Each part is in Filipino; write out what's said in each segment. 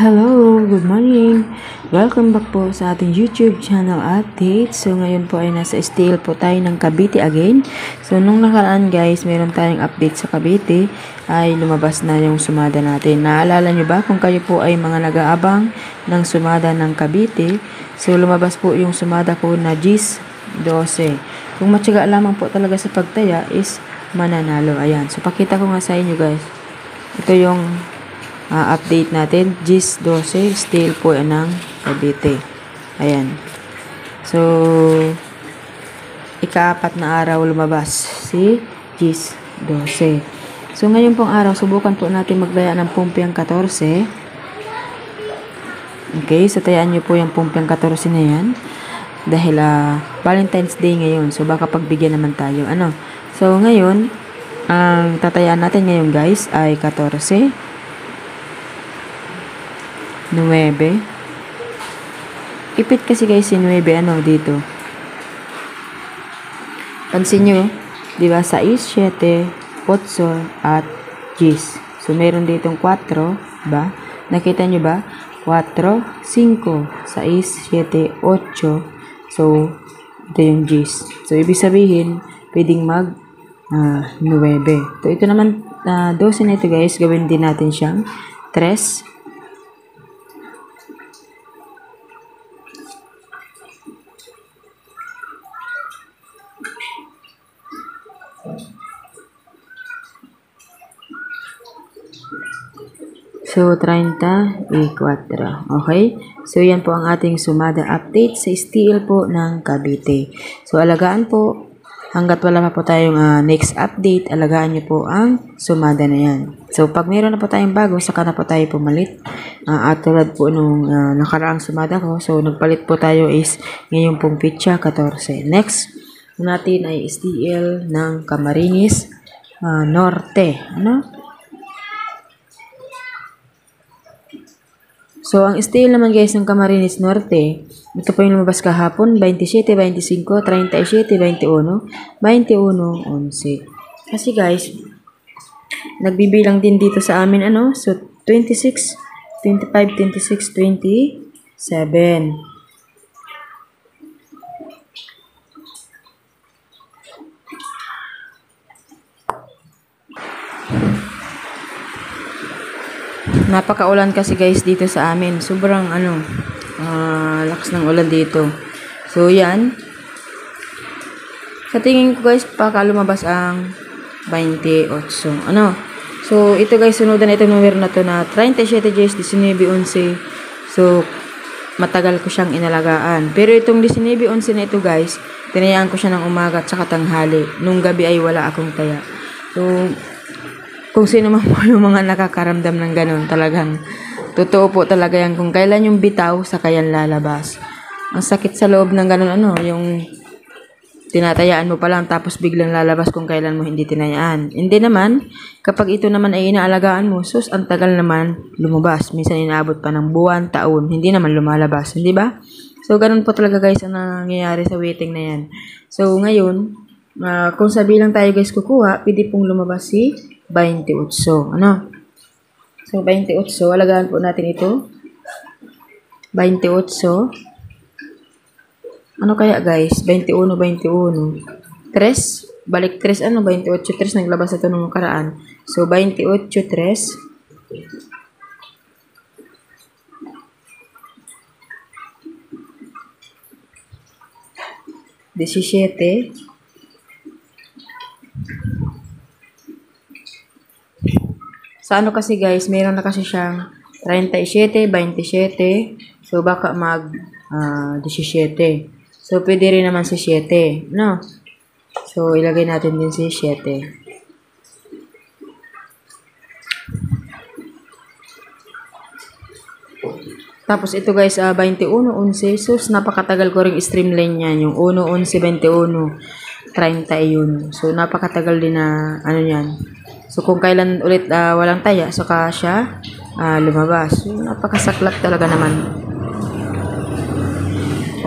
Hello, good morning. Welcome back po sa ating YouTube channel update. So ngayon po ay nasa STL po tayo ng Cavite again. So nung nakaraan guys, meron tayong update sa Cavite ay lumabas na yung sumada natin. Naalala nyo ba kung kayo po ay mga nag-aabang ng sumada ng Cavite? So lumabas po yung sumada ko na GIS 12. Kung matyaga lamang po talaga sa pagtaya is mananalo. Ayan. So pakita ko nga sa inyo guys. Ito yung update natin, GIS 12, still po ng Cavite. Ayan. So, ika-4 na araw lumabas si GIS 12. So, ngayon pong araw, subukan po natin maglaya ng pumpiang 14. Okay, so tayaan nyo po yung pumpiang 14 na yan. Dahil, Valentine's Day ngayon. So, baka pagbigyan naman tayo. So, ngayon, ang tatayaan natin ngayon guys ay 14. 9. Ipit kasi guys si 9 dito. Pansin nyo, di ba? 6, 7, 8, at 10. So, meron ditong 4, ba? Nakita nyo ba? 4, 5, 6, 7, 8. So, ito yung 10. So, ibig sabihin, pwedeng mag 9. So, ito naman, 12 na ito guys. Gawin din natin siyang 3. So, 34. Okay? So, yan po ang ating sumada update sa STL po ng Cavite. So, alagaan po. Hanggat wala pa po tayong next update, alagaan nyo po ang sumada na yan. So, pag meron na po tayong bago, saka na po tayo pumalit. At tulad po nung nakaraang sumada ko, so, nagpalit po tayo is ngayong pong pitsa 14. Next natin ay STL ng Camarines Norte. So, ang STL naman guys ng Camarines Norte, ito po yung lumabas kahapon, 27, 25, 37, 21, 21, 11. Kasi guys, nagbibilang din dito sa amin, so 26, 25, 26, 27. Napakaulan kasi guys dito sa amin. Sobrang lakas ng ulan dito. So yan. Sa tingin ko guys, baka lumabas ang 28. So ito guys, sunudan na itong numero na to na 37, 19, 11. So matagal ko siyang inalagaan. Pero itong 19, 11 na ito guys, tinayaan ko siya ng umaga at saka tanghali. Nung gabi ay wala akong taya. So kung sino man po yung mga nakakaramdam ng ganun, talagang totoo po talaga yan. Kung kailan yung bitaw, saka yan lalabas. Ang sakit sa loob ng ganun, yung tinatayaan mo pa lang, tapos biglang lalabas kung kailan mo hindi tinayaan. Hindi naman, kapag ito naman ay inaalagaan mo, sus, ang tagal naman lumabas. Minsan inaabot pa ng buwan, taon, hindi naman lumalabas, hindi ba? So, ganun po talaga guys ang nangyayari sa waiting na yan. So, ngayon, kung sabi lang tayo guys kukuha, pwede pong lumabas si 28. So, 28. Alagaan po natin ito. 28. Ano kaya guys? 21, 21. 3. Balik 3. 28, 3. Naglabas ito nung nakaraan. So, 28, 3. Disisiete. Sa kasi guys, meron na kasi siyang 37, 27. So, baka mag 17. So, pwede rin naman si 7. So, ilagay natin din si 7. Tapos, ito guys, 21, 11. So, napakatagal ko ring streamline yan. Yung 1, 11, 21, 31. So, napakatagal din na, yan. So, kung kailan ulit walang taya, saka siya lumabas. So, napakasaklat talaga naman.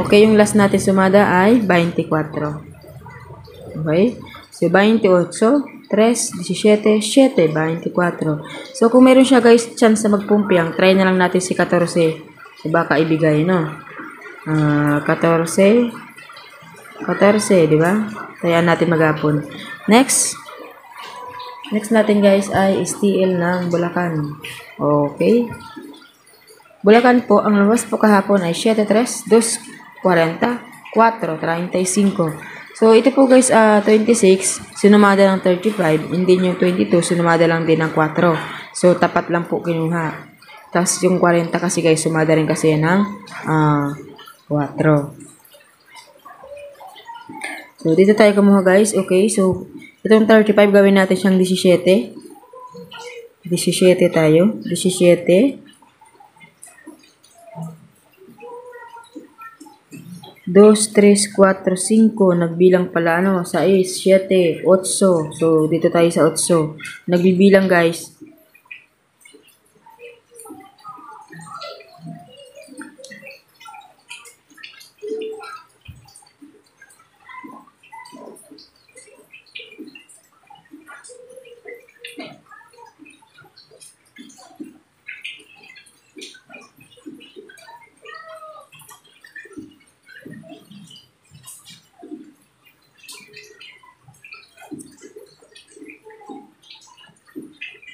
Okay, yung last natin sumada ay 24. Okay? So, 28. 3, 17, 7, 24. So, kung meron siya guys, chance na magpumpiang, try na lang natin si 14. So, baka ibigay, no? 14, 14, di ba? Tayaan natin maghapon. Next natin guys ay STL ng Bulacan. Okay. Bulacan po, ang lumabas po kahapon ay 7-3, 2-40, 4-35. So, ito po guys, 26, sinumada ng 35, hindi yung 22, sinumada lang din ng 4. So, tapat lang po kinuha. Tapos, yung 40 kasi guys, sumada rin kasi ng 4. So, dito tayo kumuha guys. Okay, so, itong 35, gawin natin siyang 17. 17 tayo. 17. 2, 3, 4, 5. Nagbilang pala, 6, 7, 8. So, dito tayo sa 8. Nagbibilang guys.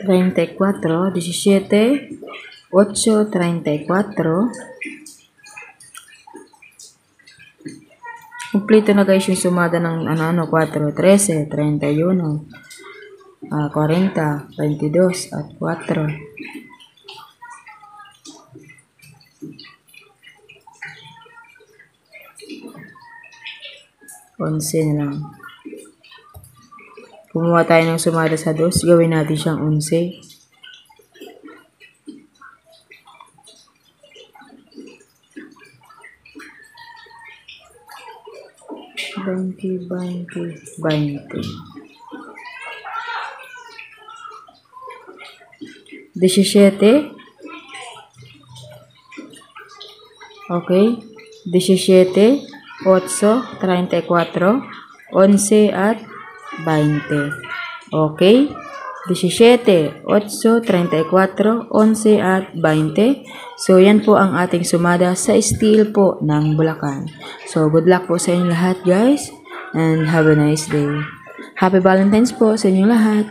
Treinta y cuatro, 17, 8, 34. Kompleto na guys yung sumada ng 4, 13, 31, 40, 22, at 4. Onse na lang. Kumuha tayo ng sumada sa 2, gawin natin siyang 11. Banti. 17. Okay. 17, 8, 34, 11 at 20. Okay. 17, 8, 34, 11 at 20. So, yan po ang ating sumada sa steel po ng Bulacan. So, good luck po sa inyong lahat guys. And have a nice day. Happy Valentine's po sa inyong lahat.